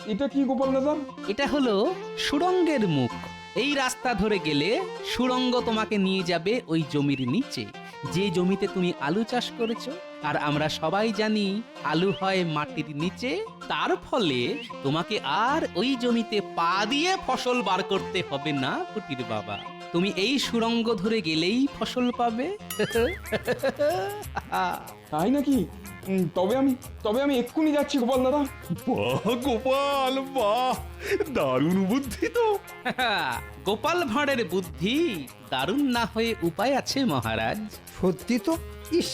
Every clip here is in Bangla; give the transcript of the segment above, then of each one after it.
এটা কি গোপাল দাদা? এটা হলো সুড়ঙ্গের মুখ। এই রাস্তা ধরে গেলে সুড়ঙ্গ তোমাকে নিয়ে যাবে ওই জমির নিচে, যে জমিতে তুমি আলু চাষ করেছো। আর আমরা সবাই জানি আলু হয় মাটির নিচে, তার ফলে তোমাকে আর ওই জমিতে পা দিয়ে ফসল বার করতে হবে না কুটির বাবা। তুমি এই সুড়ঙ্গ ধরে গেলেই ফসল পাবে। তাই নাকি? তবে আমি এক্ষুনি যাচ্ছি গোপাল দাদা। বাহ গোপাল বাহ, দারুণ বুদ্ধি তো। গোপাল ভাঁড়ের বুদ্ধি দারুণ না হয়ে উপায় আছে মহারাজ। সত্যি তো। ইস,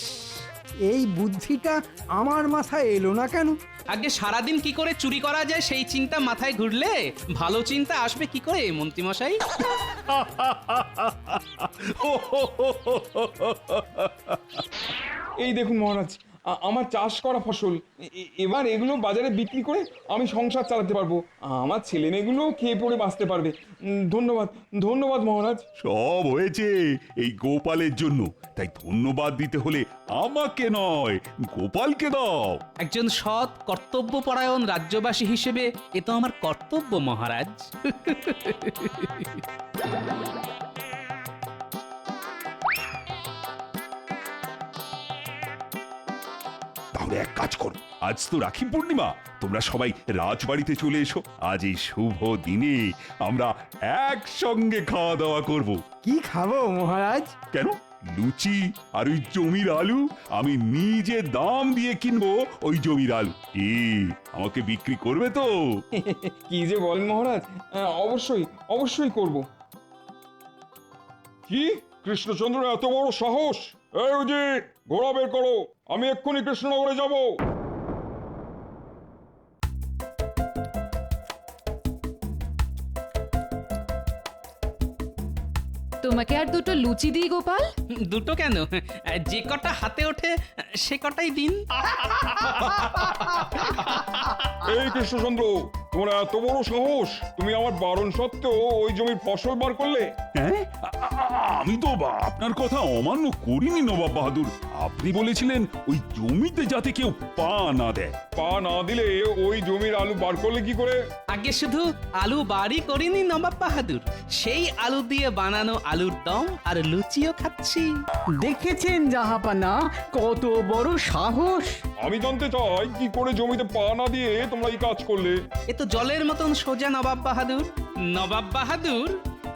এই বুদ্ধিটা আমার মাথায় এলো না কেন? আগে সারাদিন কি করে চুরি করা যায় সেই চিন্তা মাথায় ঘুরলে ভালো চিন্তা আসবে কি করে মন্ত্রীমশাই? এই দেখুন মহারাজ, আমার চাষ করা ফসল। এবার এগুলো বাজারে বিক্রি করে আমি সংসার চালাতে পারবো। আমার ছেলে মেয়েগুলো খেয়ে পড়ে বাঁচতে পারবে। ধন্যবাদ, ধন্যবাদ মহারাজ। সব হয়েছে এই গোপালের জন্য, তাই ধন্যবাদ দিতে হলে আমাকে নয়, গোপালকে দাও। একজন সৎ কর্তব্যপরায়ণ রাজ্যবাসী হিসেবে এ তো আমার কর্তব্য মহারাজ। তাহলে এক কাজ করো, আজ তো রাখি পূর্ণিমা, তোমরা সবাই রাজবাড়িতে চলে এসো। আজ এই শুভ দিনে আমরা একসঙ্গে খাওয়া দাওয়া করব। কি খাবো মহারাজ? কেন, লুচি আর ওই জমির আলু। আমি নিজে দাম দিয়ে কিনবো ওই জমির আলু। কি আমাকে বিক্রি করবে তো? কি যে বলেন মহারাজ, অবশ্যই অবশ্যই করব। কি কৃষ্ণচন্দ্র এত বড় সাহস! এই উজির, ঘোড়া বের করো, আমি এক্ষুনি কৃষ্ণনগরে যাব। তোমাকে আর দুটো লুচি দিই গোপাল? দুটো কেন, যে কটা হাতে ওঠে সে কটাই দিন। এই কৃষ্ণচন্দ্র, তোমার এত বড় সাহস! তুমি আমার বারণ সত্ত্বেও ওই জমির ফসল বার করলে। হ্যাঁ, আমি তো আপনার কথা অমান্য করিনি নবাব বাহাদুর। আপনি বলেছিলেন ওই জমিতে যাতে কেউ পা না দেয়। পা না দিলে ওই জমির আলু বার করলে কি করে? আগে শুধু আলু বাড়ি করিনি নবাব বাহাদুর, সেই আলু দিয়ে বানানো আলুর দম আর লুচিও খাচ্ছি। দেখেছেন জাহাপানা, কত বড় সাহস! আমি জানতে চাই কি করে জমিতে পা না দিয়ে তোমরা এই কাজ করলে। এ তো জলের মতন সোজা নবাব বাহাদুর। নবাব বাহাদুর,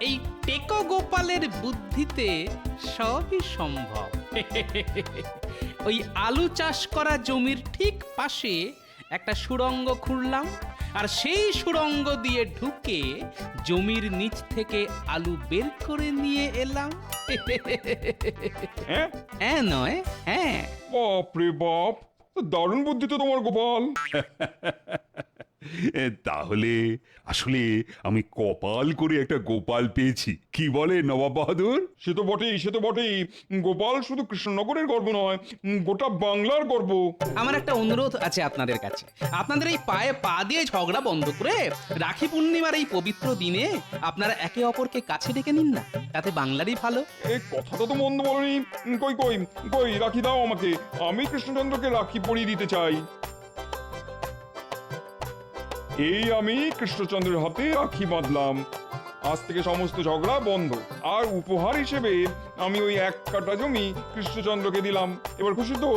এই টেকো গোপালের বুদ্ধিতে সবই সম্ভব। ওই আলু চাষ করা জমির ঠিক পাশে একটা সুড়ঙ্গ খুঁড়লাম, আর সেই সুড়ঙ্গ দিয়ে ঢুকে জমির নিচ থেকে আলু বের করে নিয়ে এলাম। হ্যাঁ, হ্যাঁ নয় হ্যাঁ। বাপ রে বাপ, দারুণ বুদ্ধি তো তোমার গোপাল। তাহলে আসলে আমি কপাল করে একটা গোপাল পেয়েছি, কি বলে নবাব বাহাদুর? সে তো বটেই, সে তো বটেই। গোপাল শুধু কৃষ্ণনগরের গর্ব নয়, গোটা বাংলার গর্ব। আমার একটা অনুরোধ আছে আপনাদের কাছে। আপনাদের এই পায়ে পা দিয়ে ঝগড়া বন্ধ করে রাখি পূর্ণিমার এই পবিত্র দিনে আপনারা একে অপরকে কাছে ডেকে নিন না, তাতে বাংলারই ভালো। এই কথাটা তো মন্দ বলনি। কই কই কই, রাখি দাও আমাকে, আমি কৃষ্ণচন্দ্রকে রাখি পরিয়ে দিতে চাই। এই আমি কৃষ্ণচন্দ্রের হাতে রাখি বাঁধলাম। আজ থেকে সমস্ত ঝগড়া বন্ধ। আর উপহার হিসেবে আমি ওই এক কাঠা জমি কৃষ্ণচন্দ্রকে দিলাম। এবার খুশি তো?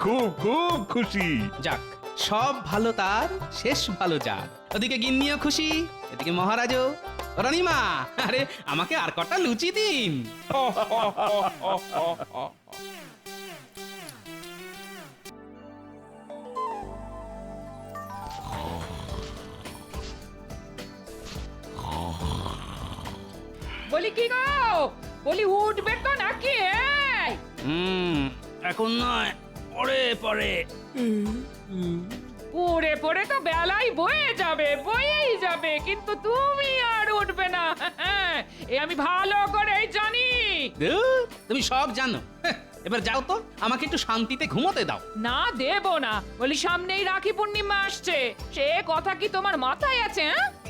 খুব খুব খুশি। যাক, সব ভালো তার, শেষ ভালো যার। ওদিকে গিন্নিও খুশি, এদিকে মহারাজও। রানীমা, আরে আমাকে আর কটা লুচি দিন। বলি কি গো, বলি উঠবে তো নাকি? এই এখন নয়, পরে পরে। পড়ে পড়ে তো বেলাই বয়ে যাবে, বয়েই যাবে, কিন্তু তুমি আর উঠবে না। এ আমি ভালো করেই জানি। ধুর, তুমি সব জানো। এবার যাও তো, আমাকে একটু শান্তিতে ঘুমোতে দাও। না দেব না। বলি সামনেই রাখি পূর্ণিমা আসছে, সে কথা কি তোমার মাথায় আছে?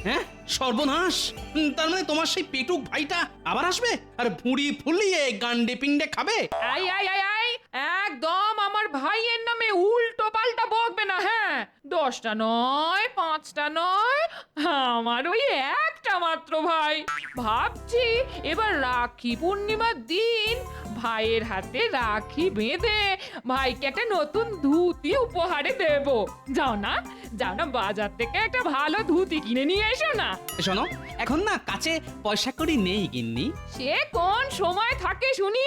হ্যাঁ, সর্বনাশ! তার মানে তোমার সেই পেটুক ভাইটা আবার আসবে আর ভুঁড়ি ফুলিয়ে গান্ডে পিণ্ডে খাবে? আই আই আই আই, একদম আমার ভাইয়ের নামে উল্টো পাল্টা বকবে না। হ্যাঁ, 10টা নয়, 5টা নয়, আমার ওই একটা মাত্র ভাই। ভাবছি এবার রাখি পূর্ণিমার দিন ভাইয়ের হাতে রাখি বেঁধে ভাইকে একটা নতুন ধুতি উপহারে দেব। যাও না, যাও না, বাজার থেকে একটা ভালো ধুতি কিনে নিয়ে এসো না। শোনো, এখন না কাছে পয়সা কড়ি নেই গিন্নি। সে কোন সময় থাকে শুনি?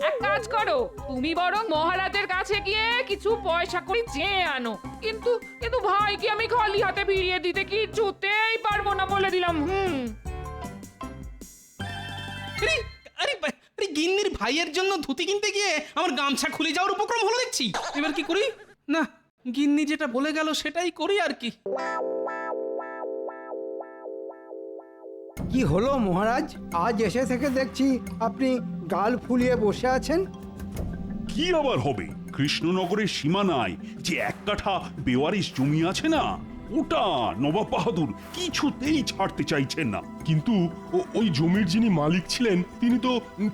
এক কাজ করো, তুমি বরং মহারাজের কাছে গিয়ে কিছু পয়সা করে চেয়ে আনো। কিন্তু কিন্তু ভাইকে আমি খালি হাতে ফিরিয়ে দিতে কিছুতেই পারবো না, বলে দিলাম। আরে আরে আরে গিন্নির ভাইয়ের জন্য ধুতি কিনতে গিয়ে আমার গামছা খুলে যাওয়ার উপক্রম হলো দেখছি। এবার কি করি? না, গিন্নি যেটা বলে গেল সেটাই করি আর কি। কি হলো মহারাজ, আজ এসে থেকে দেখছি আপনি গাল ফুলিয়ে বসে আছেন। কি আবার হবে, কৃষ্ণনগরের সীমানায় যে এক কাঠা বেওয়ারিশ জমি আছে না, ওটা নবাব বাহাদুর কিছুতেই ছাড়তে চাইছেন না। কিন্তু ওই জমির যিনি মালিক ছিলেন তিনি তো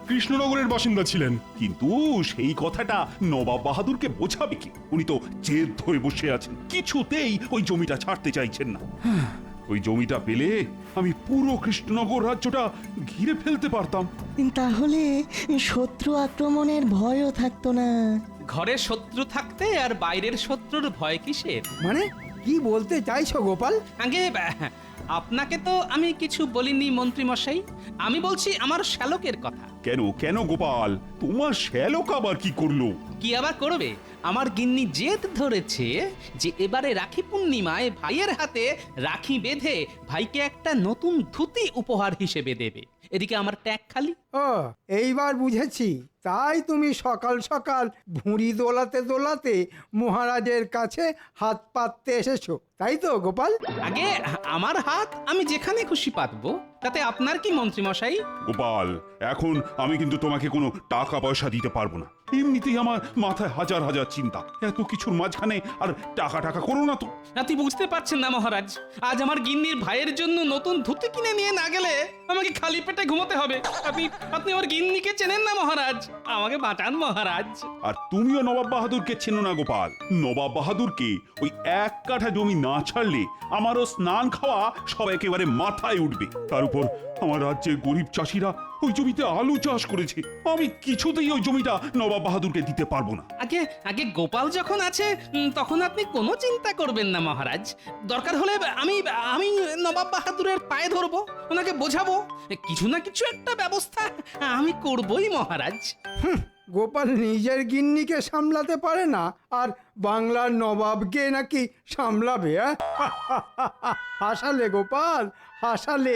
কৃষ্ণনগরের বাসিন্দা ছিলেন। কিন্তু সেই কথাটা নবাব বাহাদুরকে বোঝাবে কি? উনি তো জেদ ধরে বসে আছেন, কিছুতেই ওই জমিটা ছাড়তে চাইছেন না। ওই জমিটা পেলে আমি পুরো কৃষ্ণনগর রাজ্যটা ঘিরে ফেলতে পারতাম। তাহলে শত্রু আক্রমণের ভয়ও থাকতো না। ঘরে শত্রু থাকতে আর বাইরের শত্রুর ভয় কিসের? মানে কি বলতে চাইছো গোপাল? আগে আপনাকে তো আমি কিছু বলিনি মন্ত্রী মশাই, আমি বলছি আমার শ্যালকের কথা। কেন কেন গোপাল, তোমার শ্যালক আবার কি করলো? কি আবার করবে, আমার গিন্নি জেদ ধরেছে যে এবারে রাখি পূর্ণিমায় ভাইয়ের হাতে রাখি বেঁধে ভাইকে একটা নতুন ধুতি উপহার হিসেবে দেবে। এদিকে আমার ট্যাগ খালি। ও, এইবার বুঝেছি। তাই তুমি সকাল সকাল ভুঁড়ি দোলাতে দোলাতে মহারাজের কাছে হাত পাততে এসেছো, তাই তো গোপাল? আগে আমার হাত আমি যেখানে খুশি পাতবো, তাতে আপনার কি মন্ত্রী মশাই? গোপাল, এখন আমি কিন্তু তোমাকে কোনো টাকা পয়সা দিতে পারবো না। এমনিতেই আমার মাথায় হাজার হাজার চিন্তা, এত কিছুর মাঝখানে আর টাকা টাকা করো না তো। নাতি বুঝতে পারছেন না মহারাজ, আজ আমার গিন্নির ভাইয়ের জন্য নতুন ধুতি কিনে নিয়ে না গেলে আমাকে খালি পেটে ঘুমোতে হবে। আপনি আমার গিন্নিকে চেনেন না মহারাজ, আমাকে বাঁচান মহারাজ। আর তুমিও নবাব বাহাদুরকে চেনো না গোপাল। নবাব বাহাদুরকে ওই এক কাঠা জমি না ছাড়লে আমারও স্নান খাওয়া সব একেবারে মাথায় উঠবে। তার উপর আমার রাজ্যের গরিব চাষিরা ওই জমিতে আলু চাষ করেছে, আমি কিছুতেই ওই জমিটা নবাব বাহাদুরকে দিতে পারবো না। আগে আগে গোপাল যখন আছে তখন আপনি কোনো চিন্তা করবেন না মহারাজ। দরকার হলে আমি আমি নবাব বাহাদুরের পায়ে ধরবো, ওনাকে বোঝাবো, কিছু না কিছু একটা ব্যবস্থা আমি করবই মহারাজ। গোপাল নিজের গিন্নিকে সামলাতে পারে না, আর বাংলার নবাবকে নাকি সামলাবে? হাসালে গোপাল, হাসালে।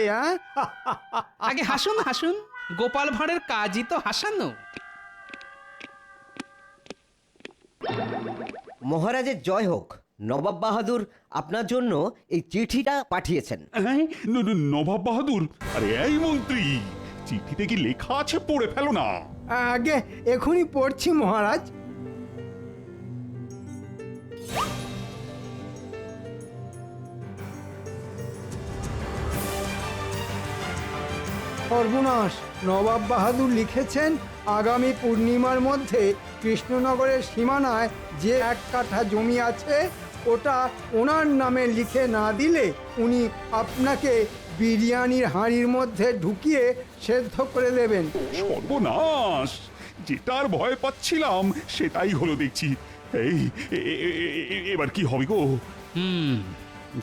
আগে হাসুন হাসুন, গোপাল ভাঁড়ের কাজই তো হাসানো। মহারাজের জয় হোক। নবাব বাহাদুর আপনার জন্য এই চিঠিটা পাঠিয়েছেন। হ্যাঁ, নবাব বাহাদুর? আরে এই মন্ত্রী, চিঠিতে কি লেখা আছে পড়ে ফেলো না। আগে এখনই পড়ছি মহারাজ। সর্বনাশ, নবাব বাহাদুর লিখেছেন আগামী পূর্ণিমার মধ্যে কৃষ্ণনগরের সীমানায় যে এক কাঠা জমি আছে ওটা ওনার নামে লিখে না দিলে উনি আপনাকে বিরিয়ানির হাঁড়ির মধ্যে ঢুকিয়ে সেদ্ধ করে দেবেন। সর্বনাশ, যেটার ভয় পাচ্ছিলাম সেটাই হলো দেখছি। এই এবার কি হবে গো?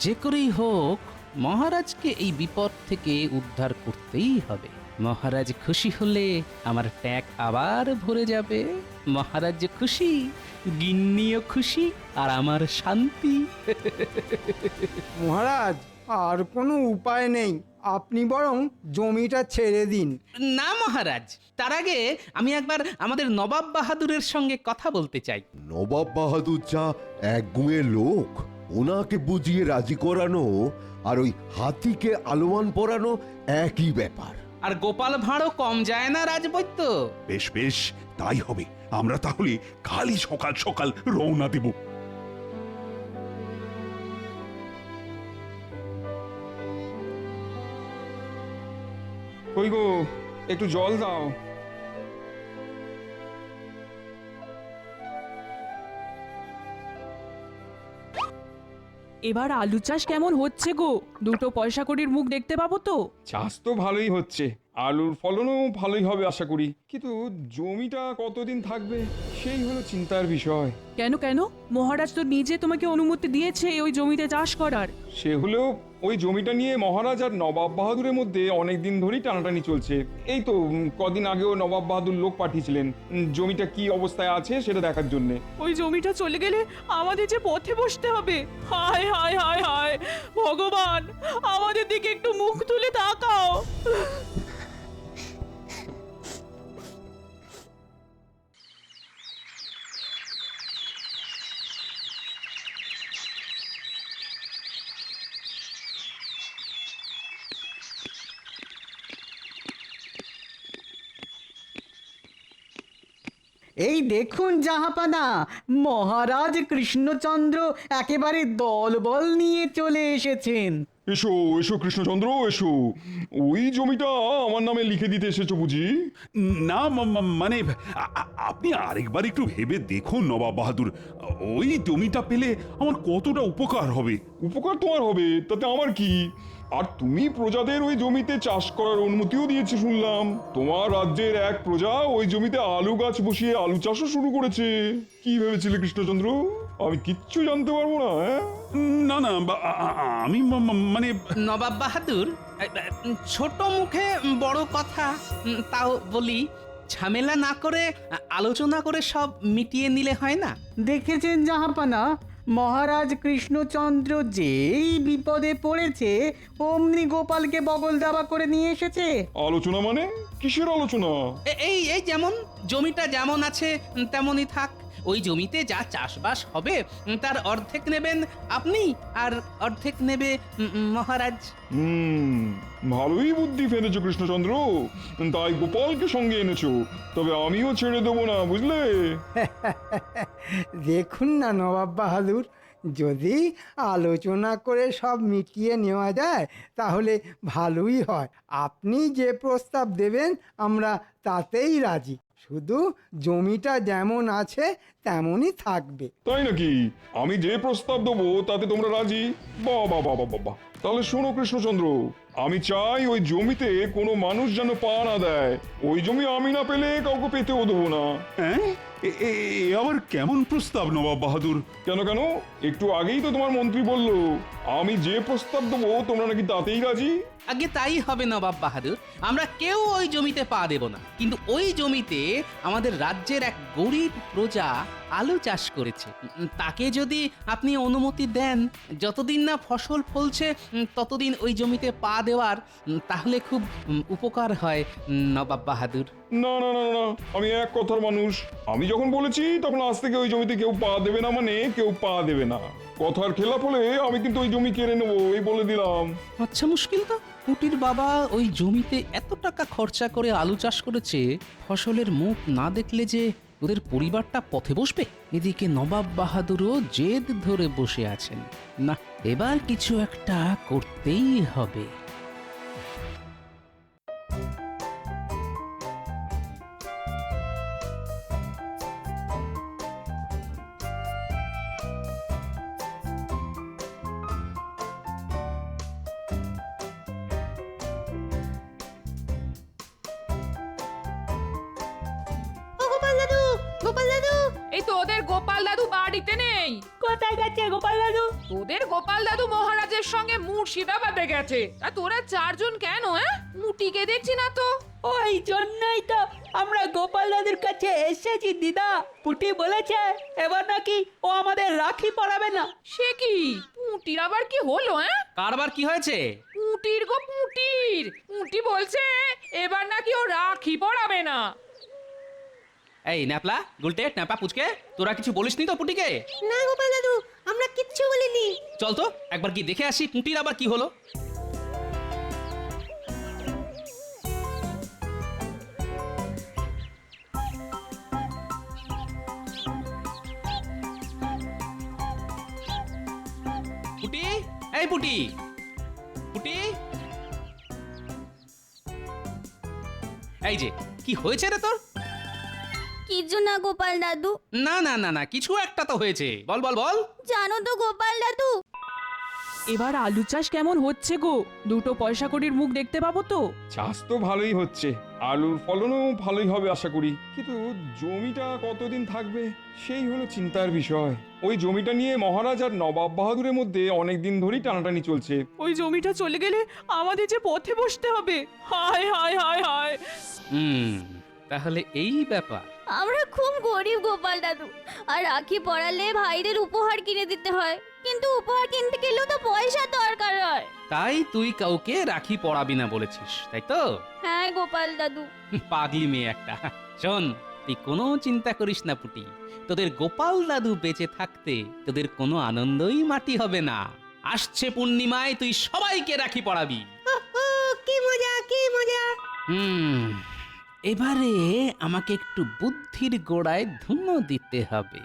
যে করেই হোক মহারাজকে এই বিপদ থেকে উদ্ধার করতেই হবে। মহারাজ খুশি হলে আমার ট্যাগ আবার ভরে যাবে। মহারাজ খুশি, গিন্নিও খুশি, আর আমার শান্তি। মহারাজ, আর কোনো উপায় নেই, আপনি বরং জমিটা ছেড়ে দিন। না মহারাজ, তার আগে আমি একবার আমাদের নবাব বাহাদুরের সঙ্গে কথা বলতে চাই। নবাব বাহাদুর যা এক গুঁয়ে লোক, ওনাকে বুঝিয়ে রাজি করানো আর ওই হাতিকে আলোয়ান পরানো একই ব্যাপার। আর গোপাল ভাঁড়ও কম যায় না রাজবৈদ্য। বেশ বেশ, তাই হবে। আমরা তাহলে কালই সকাল সকাল রওনা দেব। কই গো, একটু জল দাও। এবার আলু চাষ কেমন হচ্ছে গো? দুটো পয়সা কড়ির মুখ দেখতে পাবো তো? চাষ তো ভালোই হচ্ছে, আলুর ফলনও ভালোই হবে আশা করি, কিন্তু জমিটা কতদিন থাকবে সেই হলো চিন্তার বিষয়। কেন কেন? মহারাজ তো নিজে তোমাকে অনুমতি দিয়েছে ওই জমিতে চাষ করার। সে হলেও ওই জমিটা নিয়ে মহারাজ আর নবাব বাহাদুরের মধ্যে অনেক দিন ধরেই টানাটানি চলছে। এই তো কদিন আগেও নবাব বাহাদুর লোক পাঠিয়েছিলেন জমিটা কি অবস্থায় আছে সেটা দেখার জন্য। ওই জমিটা চলে গেলে আমাদের যে পথে বসতে হবে। হায় হায় হায় হায় ভগবান, আমাদের দিকে একটু মুখ তুলে তাকাও। এই দেখুন জাহাপানা, মহারাজ কৃষ্ণচন্দ্র একেবারে দলবল নিয়ে চলে এসেছেন। এসো এসো কৃষ্ণচন্দ্র এসো, ওই জমিটা আমার নামে লিখে দিতে এসেছো বুঝি? না মানে আপনি আরেকবার একটু ভেবে দেখুন নবাব বাহাদুর, ওই জমিটা পেলে আমার কতটা উপকার হবে। উপকার তোমার হবে তাতে আমার কি? আর তুমি প্রজাদের ওই জমিতে চাষ করার অনুমতিও দিয়েছে শুনলাম। তোমার রাজ্যের এক প্রজা ওই জমিতে আলু গাছ বসিয়ে আলু চাষও শুরু করেছে। কি ভেবেছিলে কৃষ্ণচন্দ্র আমি কিচ্ছু জানতে পারবো না? না না আমি মানে নবাব বাহাদুর, ছোট মুখে বড় কথা, তাও বলি, ঝামেলা না করে আলোচনা করে সব মিটিয়ে নিলে হয় না? দেখেছেন জাহাপানা, মহারাজ কৃষ্ণচন্দ্র যেই বিপদে পড়েছে অমনি গোপালকে বগল দাবা করে নিয়ে এসেছে। আলোচনা মানে কিসের আলোচনা? এই এই যেমন জমিটা যেমন আছে তেমনই থাক, ওই জমিতে যা চাষবাস হবে তার অর্ধেক নেবেন আপনি আর অর্ধেক নেবে মহারাজ। ভালোই বুদ্ধি ফেলেছো কৃষ্ণচন্দ্র, তাই গোপালকে সঙ্গে এনেছো। তবে আমিও ছেড়ে দেবো না বুঝলে। দেখুন না নবাব বাহাদুর, যদি আলোচনা করে সব মিটিয়ে নেওয়া যায় তাহলে ভালোই হয়। আপনি যে প্রস্তাব দেবেন আমরা তাতেই রাজি, শুধু জমিটা যেমন আছে তেমনই থাকবে। তাই নাকি? আমি যে প্রস্তাব দেবো তাতে তোমরা রাজি? বাহ বাহ বাহ বাহ বাহ। তাহলে শোনো কৃষ্ণচন্দ্র, আমি চাই ওই জমিতে কোনো মানুষ যেন পা না দেয়। ওই জমি আমি না পেলে কাউকে পেতেও দেবো না। হ্যাঁ, এ আবার কেমন প্রস্তাব নবাব বাহাদুর? কেন কেন, একটু আগেই তো তোমার মন্ত্রী বলল আমি যে প্রস্তাব দেবো তোমরা নাকি তাতেই রাজি। আগে তাই হবে নবাব বাহাদুর, আমরা কেউ ওই জমিতে পা দেব না, কিন্তু ওই জমিতে আমাদের রাজ্যের এক গরিব প্রজা আলু চাষ করেছে, তাকে যদি আপনি অনুমতি দেন, যতদিন না ফসল ফলছে ততদিন ওই জমিতে পা দেওয়ার, তাহলে খুব উপকার হয় নবাব বাহাদুর। না না না না, আমি এক কথার মানুষ। আমি যখন বলেছি তখন আজ থেকে ওই জমিতে কেউ পা দেবে না মানে কেউ পা দেবে না। কথার খেলাপ হলে আমি কিন্তু ওই জমি কেড়ে নেবো, এই বলে দিলাম। আচ্ছা, মুশকিল তো। পুটির বাবা ওই জমিতে এত টাকা খরচা করে আলু চাষ করেছে, ফসলের মুখ না দেখলে যে ওদের পরিবারটা পথে বসবে। এদিকে নবাব বাহাদুরও জেদ ধরে বসে আছেন। না, এবার কিছু একটা করতেই হবে। এই তোদের গোপাল দাদু বাড়িতে নেই। কোথায় গেছে গোপাল দাদু? তোদের গোপাল দাদু মহারাজের সঙ্গে মুর্শিদাবাদে গেছে। আর তোরা চারজন কেন? মুটিকে দেখছি না তো। ওই জন্যই তো আমরা গোপাল দাদুর কাছে এসেছি দিদা। পুটি বলেছে এবার নাকি ও আমাদের রাখি পরাবে না। সে কি? পুটির আবার কি হলো? কারবার কি হয়েছে? পুটির গো পুটির, পুটি বলছে এবার নাকি ও রাখি পরাবে না। এই ন্যাপলা, গুলটে, ন্যাপা, পুচকে, তোরা কিছু বলিসনি তো পুটিকে? না গোপাল দাদু, আমরা কিচ্ছু বলিনি। চল তো একবার কি দেখে আসি পুটির আবার কি হলো। পুটি, এই পুটি, পুটি, এই যে কি হয়েছে রে তোর? কিছু না গোপাল দাদু। না না না না, কিছু একটা তো হয়েছে, বল বল বল। জানো তো গোপাল দাদু, এবার আলু চাষ কেমন হচ্ছে গো? দুটো পয়সা কড়ির মুখ দেখতে পাবো তো? চাষ তো ভালোই হচ্ছে, আলুর ফলনও ভালোই হবে আশা করি, কিন্তু জমিটা কতদিন থাকবে সেই হলো চিন্তার বিষয়। ওই জমিটা নিয়ে মহারাজ আর নবাব বাহাদুরের মধ্যে অনেক দিন ধরেই টানাটানি চলছে। ওই জমিটা চলে গেলে আমাদের যে পথে বসতে হবে। হায় হায় হায় হায়। তাহলে এই ব্যাপার। আমরা খুব গরিব গোপাল দাদু, আর রাখি পড়ালে ভাইদের উপহার কিনে দিতে হয়, কিন্তু উপহার কিনতে গেলেও তো পয়সা দরকার হয়। তাই তুই কাউকে রাখি পড়াবি না বলেছিস, তাই তো? হ্যাঁ গোপাল দাদু। পাগলি মেয়ে একটা। শোন, তুই কোনো চিন্তা করিস না পুটি, তোদের গোপাল দাদু বেঁচে থাকতে তোদের কোনো আনন্দই মাটি হবে না। আসছে পূর্ণিমায় তুই সবাইকে রাখি পড়াবি। কি মজা কি মজা। এবারে আমাকে একটু বুদ্ধির গোড়ায় ধুনো দিতে হবে।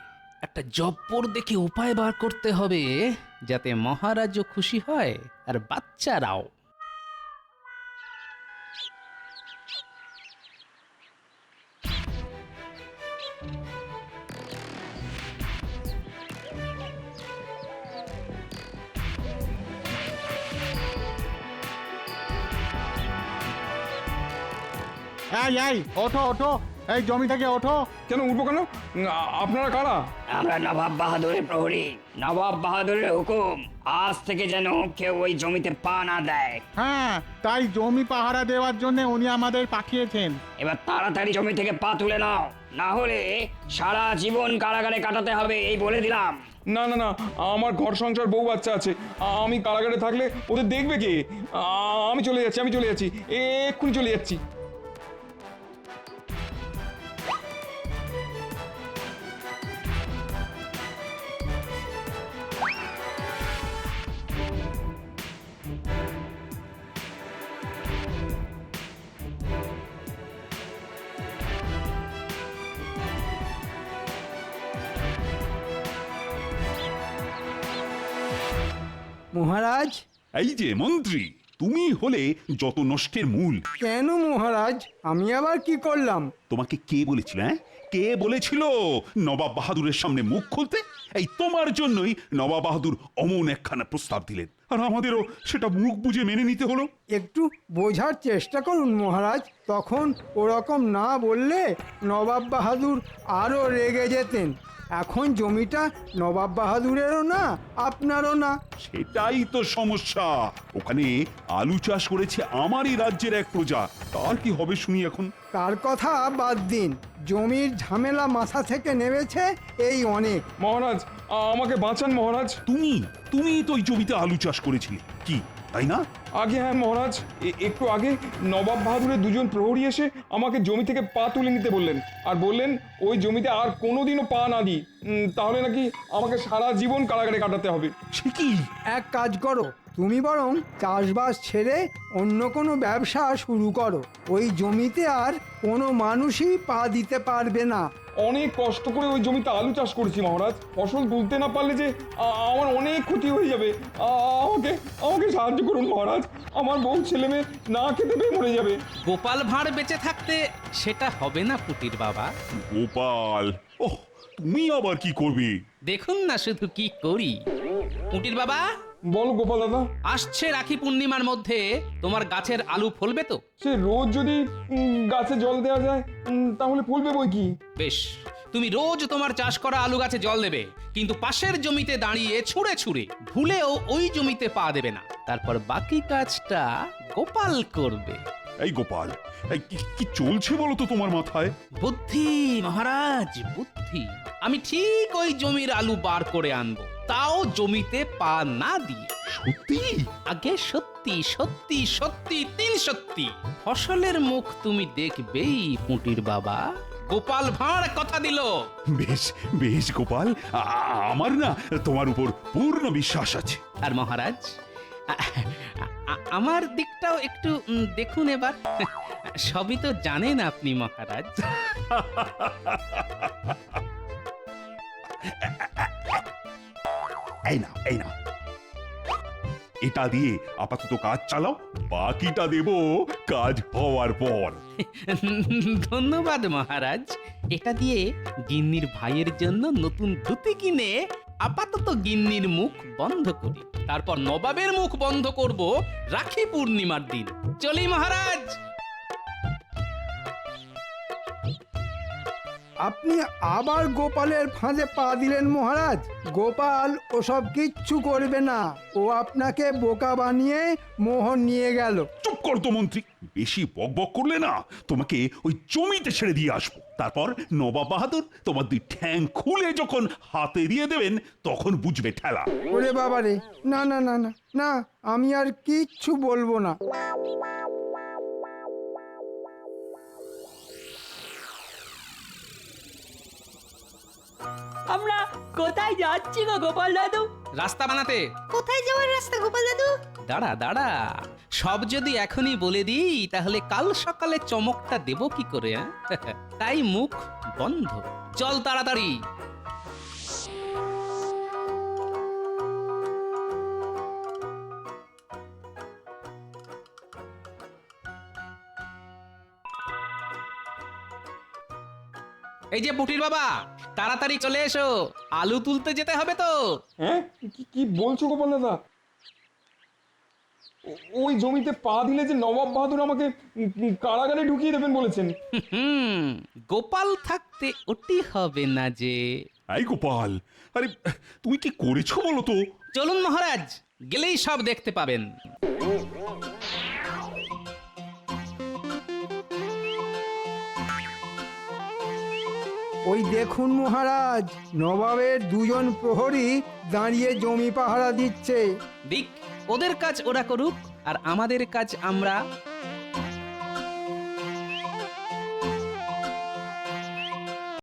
একটা জব্বর দেখে উপায় বার করতে হবে, যাতে মহারাজও খুশি হয় আর বাচ্চারাও। এই ওঠো ওঠো, এই জমি থেকে ওঠো। কেন উঠবো কেন? আপনারা কারা? আমরা নবাব বাহাদুরের প্রহরী। নবাব বাহাদুরের হুকুম, আজ থেকে যেন কেউ ওই জমিতে পা না দেয়। হ্যাঁ, তাই জমি পাহারা দেওয়ার জন্য উনি আমাদের পাঠিয়েছেন। এবার তাড়াতাড়ি জমি থেকে পা তুলে নাও, না হলে সারা জীবন কারাগারে কাটাতে হবে, এই বলে দিলাম। না না না, আমার ঘর সংসার বউ বাচ্চা আছে, আমি কারাগারে থাকলে ওদের দেখবে কে? আমি চলে যাচ্ছি, এক্ষুনি চলে যাচ্ছি। মহারাজ। এই যে মন্ত্রী, তুমি হলে যত নষ্টের মূল। কেন মহারাজ, আমি আবার কি করলাম? তোমাকে কে বলেছিল, কে বলেছিল নবাব বাহাদুরের সামনে মুখ খুলতে? এই তোমার জন্যই নবাব বাহাদুর অমন একখানা প্রস্তাব দিলেন, আর আমাদেরও সেটা মুখ বুঝে মেনে নিতে হলো। একটু বোঝার চেষ্টা করুন মহারাজ, তখন ওরকম না বললে নবাব বাহাদুর আরও রেগে যেতেন। এখন জমিটা নবাব বাহাদুরেরও না, আপনারও না। সেটাই তো সমস্যা। ওখানে আলু চাষ করেছে আমারই রাজ্যের এক প্রজা, তার কি হবে শুনি এখন? তার কথা বাদ দিন, জমির ঝামেলা মাথা থেকে নেমেছে এই অনেক। মহারাজ, আমাকে বাঁচান মহারাজ। তুমি তো ওই জমিতে আলু চাষ করেছিলে, কি তাই না? আগে হ্যাঁ মহারাজ, একটু আগে নবাব বাহাদুরের দুজন প্রহরী এসে আমাকে জমি থেকে পা তুলে নিতে বললেন, আর বললেন ওই জমিতে আর কোনোদিনও পা না দিই, তাহলে নাকি আমাকে সারা জীবন কারাগারে কাটাতে হবে। সে কি? এক কাজ করো, তুমি বরং চাষবাস ছেড়ে অন্য কোনো ব্যবসা শুরু করো। ওই জমিতে আর কোনো মানুষই পা দিতে পারবে না। অনেক কষ্ট করে ওই জমিতে আলু চাষ করেছি মহারাজ, ফসল তুলতে না পারলে যে আমার অনেক ক্ষতি হয়ে যাবে। আমাকে সাহায্য করুন মহারাজ, আমার বউ ছেলে মেয়ে না খেতে পেয়ে মরে যাবে। গোপাল ভাঁড় বেঁচে থাকতে সেটা হবে না পুটির বাবা। গোপাল, ওহ, তুমি আবার কি করবে? দেখুন না শুধু কি করি। পুটির বাবা, বল গোপাল দাদা। আসছে রাখি পূর্ণিমার মধ্যে তোমার গাছের আলু ফলবে তো? সে রোজ যদি গাছে জল দেওয়া যায় তাহলে ফলবে বই কি। বেশ, তুমি রোজ তোমার চাষ করা আলু গাছে জল দেবে, কিন্তু পাশের জমিতে দাঁড়িয়ে ছুঁড়ে ছুঁড়ে ভুলেও ওই জমিতে পা দেবে না। তারপর বাকি কাজটা গোপাল করবে। এই গোপাল, এই কি চলছে বলো তো তোমার মাথায়? বুদ্ধি মহারাজ, বুদ্ধি। আমি ঠিক ওই জমির আলু বার করে আনবো, তাও জমিতে পা না দিয়ে। সত্যি? আগে সত্যি সত্যি সত্যি ৩ সত্যি। ফসলের মুখ তুমি দেখবেই পুটির বাবা। গোপাল ভাঁড় কথা দিল। বেশ বেশ গোপাল, আমার না তোমার উপর পূর্ণ বিশ্বাস আছে। আর মহারাজ, আমার দিকটাও একটু দেখুন এবার। সবই তো জানেন আপনি মহারাজ। এই না, এটা দিয়ে আপাতত কাজ চালাও, বাকিটা দেব কাজ হওয়ার পর। ধন্যবাদ মহারাজ। এটা দিয়ে গিন্নির ভাইয়ের জন্য নতুন ধুতি কিনে আপাতত গিন্নির মুখ বন্ধ করি, তারপর নবাবের মুখ বন্ধ করব রাখি পূর্ণিমার দিন। চলি মহারাজ। আপনি আবার গোপালের ফাঁদে পা দিলেন মহারাজ। গোপাল ওসব কিচ্ছু করবে না, ও আপনাকে বোকা বানিয়ে মোহন নিয়ে গেল। চুপ কর তো মন্ত্রী, বেশি বকবক করলে না তোমাকে ওই জমিতে ছেড়ে দিয়ে আসবো। তারপর নবাব বাহাদুর তোমার দুই ঠ্যাং খুলে যখন হাতে দিয়ে দেবেন তখন বুঝবে ঠেলা। ওরে বাবারে, না না না না না, আমি আর কিচ্ছু বলবো না। আমরা কোথায় যাচ্ছি গো গোপাল দাদু? রাস্তা বানাতে। কোথায় যাওয়ার রাস্তা গোপাল দাদু? দাঁড়া দাঁড়া, সব যদি এখনই বলে দিই তাহলে কাল সকালে চমকটা দেব কি করে? তাই মুখ বন্ধ, চল তাড়াতাড়ি। এই যে পুটির বাবা, তাড়াতাড়ি চলে এসো, আলু তুলতে যেতে হবে তো। হ্যাঁ, কি বলছো গোপাল দাদা? ওই জমিতে পা দিলে যে নবাব বাহাদুর আমাকে কারাগারে ঢুকিয়ে দেবেন বলেছেন। গোপাল থাকতে ওটি হবে না যে। এই গোপাল, আরে তুমি কি করেছো বলো তো? চলুন মহারাজ, গেলেই সব দেখতে পাবেন। ওই দেখুন মহারাজ, নবাবের দুজন প্রহরী দাঁড়িয়ে জমি পাহারা দিচ্ছে। দিক, ওদের কাজ ওরা করুক আর আমাদের কাজ আমরা।